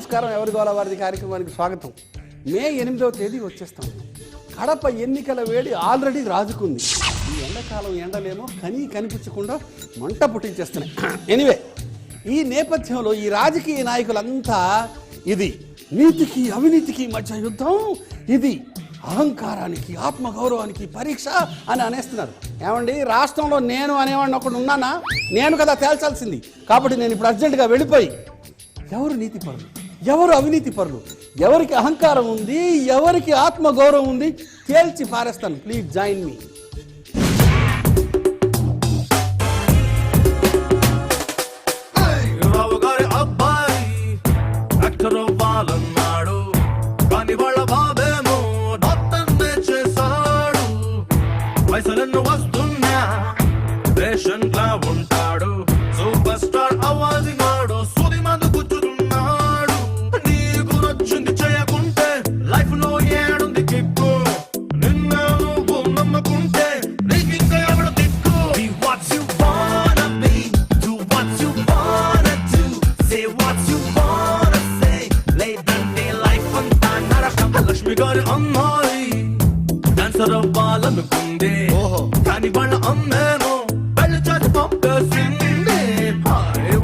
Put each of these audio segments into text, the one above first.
నమస్కారం. ఎవరి గోల వారిది కార్యక్రమానికి స్వాగతం. మే 8వ తేదీ వచ్చేస్తాం. కడప ఎన్నికల వేడి ఆల్రెడీ రాజుకుంది. ఈ ఎండాకాలం ఎండలేమో కనిపించకుండా మంట పుట్టించేస్తున్నాయి. ఎనివే, ఈ నేపథ్యంలో ఈ రాజకీయ నాయకులంతా ఇది నీతికి అవినీతికి మధ్య యుద్ధం, ఇది అహంకారానికి ఆత్మగౌరవానికి పరీక్ష అని అనేస్తున్నారు. ఏమండి, రాష్ట్రంలో నేను అనేవాడిని ఒకడు ఉన్నానా? నేను కదా తేల్చాల్సింది. కాబట్టి నేను ఇప్పుడు అర్జెంటుగా వెళ్ళిపోయి ఎవరు నీతి పరులు, ఎవరు అవినీతి పరులు, ఎవరికి అహంకారం ఉంది, ఎవరికి ఆత్మగౌరవం ఉంది తేల్చి పారేస్తాను. Please join me. ఉంటాడు సూపర్ స్టార్ అవాజి నాడు సుది మందు గుచ్చుతున్నాడు. నీకు నచ్చింది చేయకుంటే లైఫ్ లో ఏడుంది కిక్కు, నిన్న నువ్వు నమ్మకుంటే నీకు ఇంకా ఎవడు దిక్కు. Be what you wanna be, do what you wanna do, say what you wanna say, లేదంటే లైఫ్ అంతా నరకం. లక్ష్మి గారి అమ్మాయి డాన్సర్ అవ్వాలనుకుందే, కానీ వాళ్ళ అమ్మేమో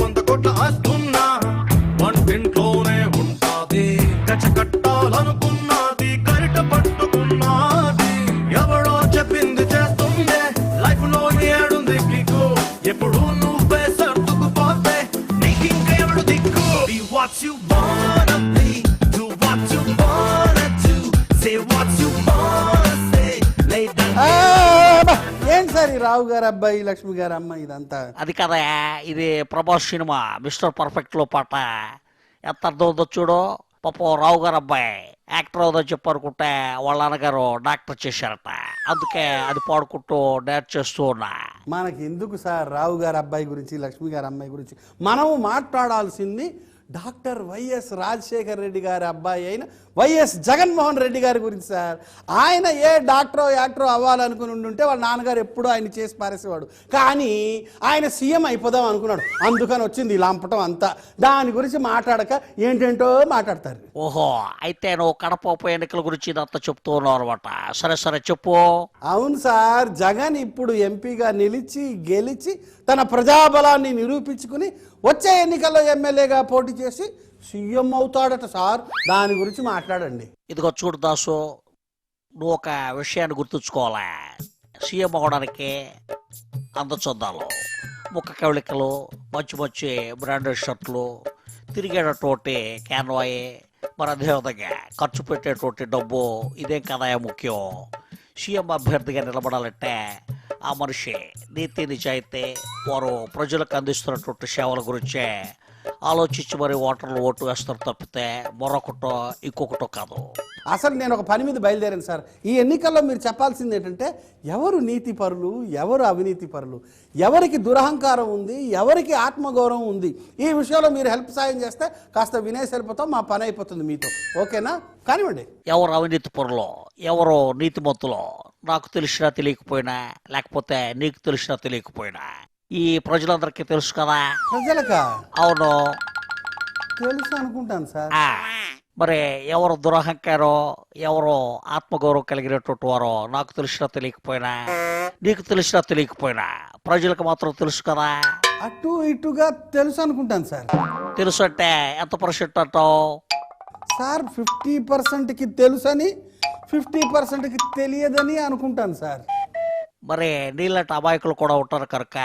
వంద కోట్ల ఆస్తున్నా వంటింట్లోనే ఉంటాది. గచ్చ కట్టాలనుకున్నది గరిట పట్టుకున్నది. ఎవడో చెప్పింది చేస్తుందే, లైఫ్ లో ఏడుంది కిక్కు. ఎప్పుడు నువ్వే సర్దుకుపోతే నీకింక ఎవడు దిక్కు. Be what you wanna be, do what you wanna do, say what you wanna say, lay down. ఏంటి సార్ ఈ రావు గారు అబ్బాయి లక్ష్మి గారు అమ్మాయి ఇదంతా? అది కదా, ఇది ప్రభాస్ సినిమా మిస్టర్ పర్ఫెక్ట్ లో పాట ఎంత అర్థం ఉందో చూడు. పాపం రావు గారు అబ్బాయి యాక్టర్ అవుదో చెప్పనుకుంటే వాళ్ళ నాన్నగారు డాక్టర్ చేశారట, అందుకే అది పాడుకుంటూ డాన్స్ చేస్తూ ఉన్నా. మనకి ఎందుకు సార్ రావు గారు అబ్బాయి గురించి లక్ష్మి గారు అమ్మాయి గురించి? మనము మాట్లాడాల్సింది డాక్టర్ వైఎస్ రాజశేఖర రెడ్డి గారి అబ్బాయి అయిన వైఎస్ జగన్మోహన్ రెడ్డి గారి గురించి సార్. ఆయన ఏ డాక్టరో యాక్టరో అవ్వాలనుకుని ఉంటే వాళ్ళ నాన్నగారు ఎప్పుడూ ఆయన చేసి పారేసేవాడు. కానీ ఆయన సీఎం అయిపోదాం అనుకున్నాడు, అందుకని వచ్చింది ఈ లంపటం అంతా. దాని గురించి మాట్లాడక ఏంటేంటో మాట్లాడతారు. ఓహో, అయితే నువ్వు కడప ఉప ఎన్నికల గురించి ఇదంతా చెప్తూ ఉన్నావు అనమాట. సరే సరే చెప్పు. అవును సార్, జగన్ ఇప్పుడు ఎంపీగా నిలిచి గెలిచి తన ప్రజాబలాన్ని నిరూపించుకుని వచ్చే ఎన్నికల్లో ఎమ్మెల్యేగా పోటీ చేసి సీఎం అవుతాడట సార్. దాని గురించి మాట్లాడండి. ఇదిగో చూడు దాసు, నువ్వు ఒక విషయాన్ని గుర్తుంచుకోవాలా. సీఎం అవడానికి అందచొందాలు, ముక్క కవళికలు, మంచి మంచి బ్రాండెడ్ షర్ట్లు, తిరిగేటటువంటి క్యాన్వాయి, మరి అదేవిధంగా ఖర్చు పెట్టేటువంటి డబ్బు, ఇదేం కదా ముఖ్యం. సీఎం అభ్యర్థిగా నిలబడాలంటే ఆ మనిషి నీతి నిజాయితీ, వారు ప్రజలకు అందిస్తున్నటువంటి సేవల గురించే ఆలోచించి మరి ఓటు వేస్తారు తప్పితే మరొకటో ఇంకొకటో కాదు. అసలు నేను ఒక పని మీద బయలుదేరాను సార్. ఈ ఎన్నికల్లో మీరు చెప్పాల్సింది ఏంటంటే ఎవరు నీతి పరులు, ఎవరు అవినీతి పరులు, ఎవరికి దురహంకారం ఉంది, ఎవరికి ఆత్మగౌరవం ఉంది, ఈ విషయంలో మీరు హెల్ప్ సాయం చేస్తే కాస్త వినేసి వెళ్ళిపోతాం, మా పని అయిపోతుంది మీతో. ఓకేనా? కానివ్వండి. ఎవరు అవినీతి పరులో, ఎవరు నీతిమంతులో నాకు తెలిసినా తెలియకపోయినా, లేకపోతే నీకు తెలిసినా తెలియకపోయినా ఈ ప్రజలందరికీ తెలుసు కదా. ప్రజలకా? అవును, తెలుసు అనుకుంటాను సార్. మరి ఎవరు దురహంకారో, ఎవరు ఆత్మగౌరవం కలిగినటువంటి వారో నాకు తెలిసినా తెలియకపోయినా, నీకు తెలిసినా తెలియకపోయినా ప్రజలకు మాత్రం తెలుసు కదా. అటు ఇటుగా తెలుసు అనుకుంటాను సార్. తెలుసు అంటే ఎంత పర్సెంట్ అంటావు సార్? 50%కి తెలుసని 50%కి తెలియదని అనుకుంటాను సార్. మరి నీళ్ళంటి అమాయకులు కూడా ఉంటారు కనుక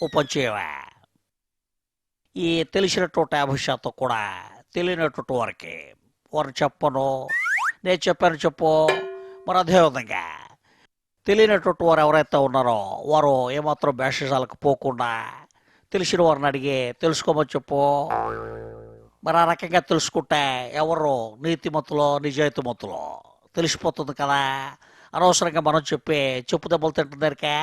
ఓ పని చేయవా, ఈ తెలిసినటువంటి 50% కూడా తెలియనటువంటి వారికి వారు చెప్పను, నేను చెప్పాను చెప్పు. మరి అదేవిధంగా తెలియనటువంటి వారు ఎవరైతే ఉన్నారో వారు ఏమాత్రం భేషజాలకు పోకుండా తెలిసిన వారిని అడిగి తెలుసుకోమని చెప్పు. మరి ఆ రకంగా తెలుసుకుంటే ఎవరు నీతిమంతులో నిజాయితీమంతులో తెలిసిపోతుంది కదా. అనవసరంగా మనం చెప్పు దెబ్బలు తింటుందరికే.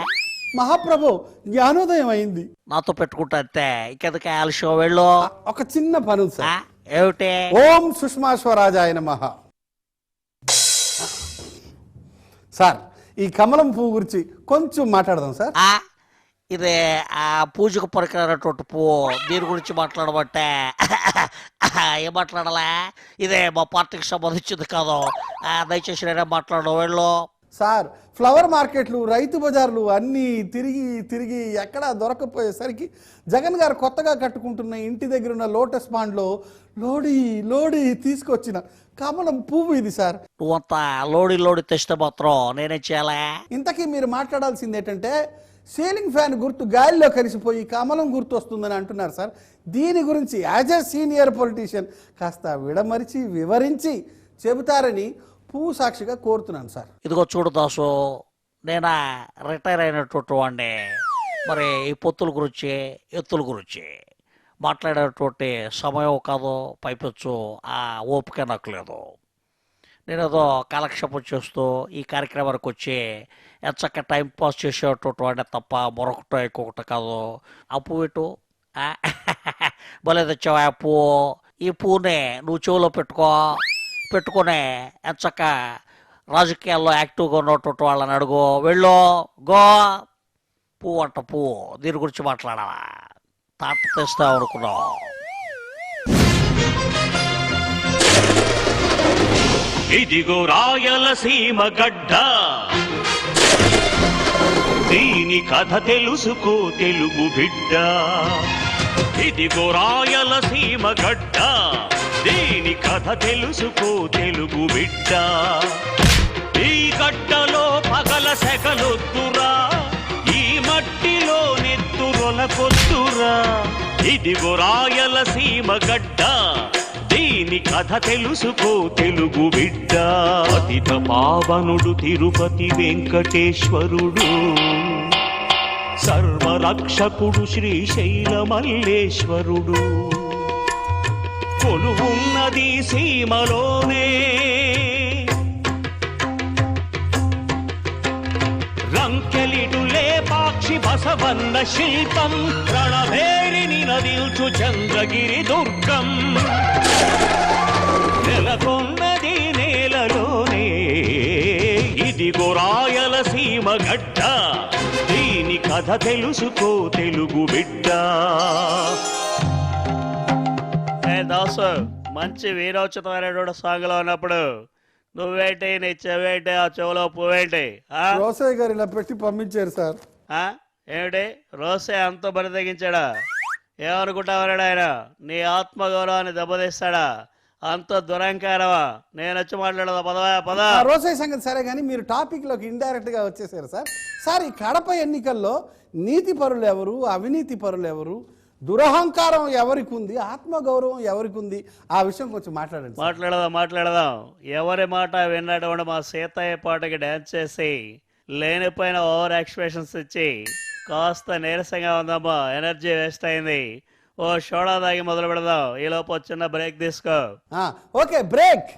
మహాప్రభు, జ్ఞానోదయం అయింది. నాతో పెట్టుకుంటా అంతే, ఇంకెందుకు ఆలస్యం వెళ్ళు. ఒక చిన్న పని ఉంది సార్. ఏమిటి? ఓం సుష్మా స్వరాజాయ నమః. సార్, ఈ కమలం పువ్వు గురించి కొంచెం మాట్లాడదాం సార్. ఇదే ఆ పూజకు పరికరమైనటువంటి పువ్వు దీని గురించి మాట్లాడమంటే ఏం మాట్లాడాలా? ఇదే మా పార్టీకి సంబంధించింది కాదు. దయచేసి నేనే మాట్లాడు వెళ్ళు. సార్, ఫ్లవర్ మార్కెట్లు, రైతు బజార్లు అన్నీ తిరిగి తిరిగి ఎక్కడా దొరకపోయేసరికి జగన్ గారు కొత్తగా కట్టుకుంటున్న ఇంటి దగ్గర ఉన్న లోటస్ పాండ్లో లోడి తీసుకొచ్చిన కమలం పువ్వు ఇది సార్. నువ్వంతా లోడి తెస్తే మాత్రం నేనేం చేయాలా? ఇంతకీ మీరు మాట్లాడాల్సింది ఏంటంటే సీలింగ్ ఫ్యాన్ గుర్తు గాలిలో కలిసిపోయి కమలం గుర్తు వస్తుందని అంటున్నారు సార్. దీని గురించి యాజ్ ఎ సీనియర్ పొలిటీషియన్ కాస్త విడమరిచి వివరించి చెబుతారని పువ్వు సాక్షిగా కోరుతున్నాను సార్. ఇదిగో చూడు దాసు, నేనా రిటైర్ అయినటువంటి వాడిని. మరి ఈ పొత్తుల గురించి ఎత్తుల గురించి మాట్లాడేటువంటి సమయం కాదు, పైపెచ్చు ఆ ఓపిక నాకు లేదు. నేనేదో కాలక్షేపం చేస్తూ ఈ కార్యక్రమానికి వచ్చి ఎంచక్క టైం పాస్ చేసేటువంటి వాడిని తప్ప మరొకటి ఇంకొకటి కాదు. ఆ పువ్వు ఇటు భలే తెచ్చావా ఆ పువ్వు. ఈ పువ్వుని నువ్వు చెవులో పెట్టుకుని ఎంచక్క రాజకీయాల్లో యాక్టివ్గా ఉన్నటువంటి వాళ్ళని అడుగు. వెళ్ళు గో. పువ్వు అంట పువ్వు, దీని గురించి మాట్లాడాలా? తాట తెస్తావు అనుకున్నావు. ఇదిగో రాయలసీమ గడ్డ, దీని కథ తెలుసుకో తెలుగు బిడ్డ. ఇదిగో రాయలసీమ గడ్డ, దీని కథ తెలుసుకో తెలుగు బిడ్డ. ఈ గడ్డలో పగల సెగలొద్దురా, ఈ మట్టిలో నెత్తురొలకొద్దురా. ఇదిగో రాయలసీమ గడ్డ, దీని కథ తెలుసుకో తెలుగు బిడ్డ. పతిత పావనుడు తిరుపతి వెంకటేశ్వరుడు, సర్వరక్షకుడు శ్రీశైల మల్లేశ్వరుడు, కొలువున్నది సీమలోనే. రంకెలిటులే పాక్షి బసవన్న శిల్పం, రణభేరిని నదిల్చు చంద్రగిరి దుర్గం, నెలకొన్నది నేలలోనే. ఇదిగో రాయలసీమ గడ్డ, దీని కథ తెలుసుకో తెలుగు బిడ్డ. దాసు, మంచి వీరోచితమైనటువంటి సాగులో ఉన్నప్పుడు నువ్వేంటి, నీ చెవేంటి, ఆ చెవులో పువ్వేంటి? రోసయ్య గారు ఇలా పెట్టి పంపించారు సార్. ఏమిటి రోసే అంత బరి తెగించాడా? ఏమనుకుంటావన్నాడు ఆయన? నీ ఆత్మగౌరవాన్ని దెబ్బతీస్తాడా? అంత దురంకారమా? నేను వచ్చి మాట్లాడదా? పద. రోసయ్య సంగతి సరే కానీ మీరు టాపిక్లోకి ఇండైరెక్ట్గా వచ్చేసారు సార్. సార్, ఈ కడప ఎన్నికల్లో నీతి పరులు ఎవరు, అవినీతి పరులు ఎవరు, దురహంకారం ఎవరికి ఉంది, ఆత్మగౌరవం ఎవరికి ఉంది, ఆ విషయం కొంచెం మాట్లాడండి. మాట్లాడదాం. ఎవరి మాట విన్నటువంటి మా సీతయ్య పాటకి డ్యాన్స్ చేసి లేనిపోయిన ఓవర్ ఎక్స్ప్రెషన్స్ ఇచ్చి కాస్త నీరసంగా ఉందమ్మా, ఎనర్జీ వేస్ట్ అయింది. ఓ సోడా తాగి మొదలు పెడదాం. ఈ లోపు చిన్న బ్రేక్ తీసుకో. Okay, break.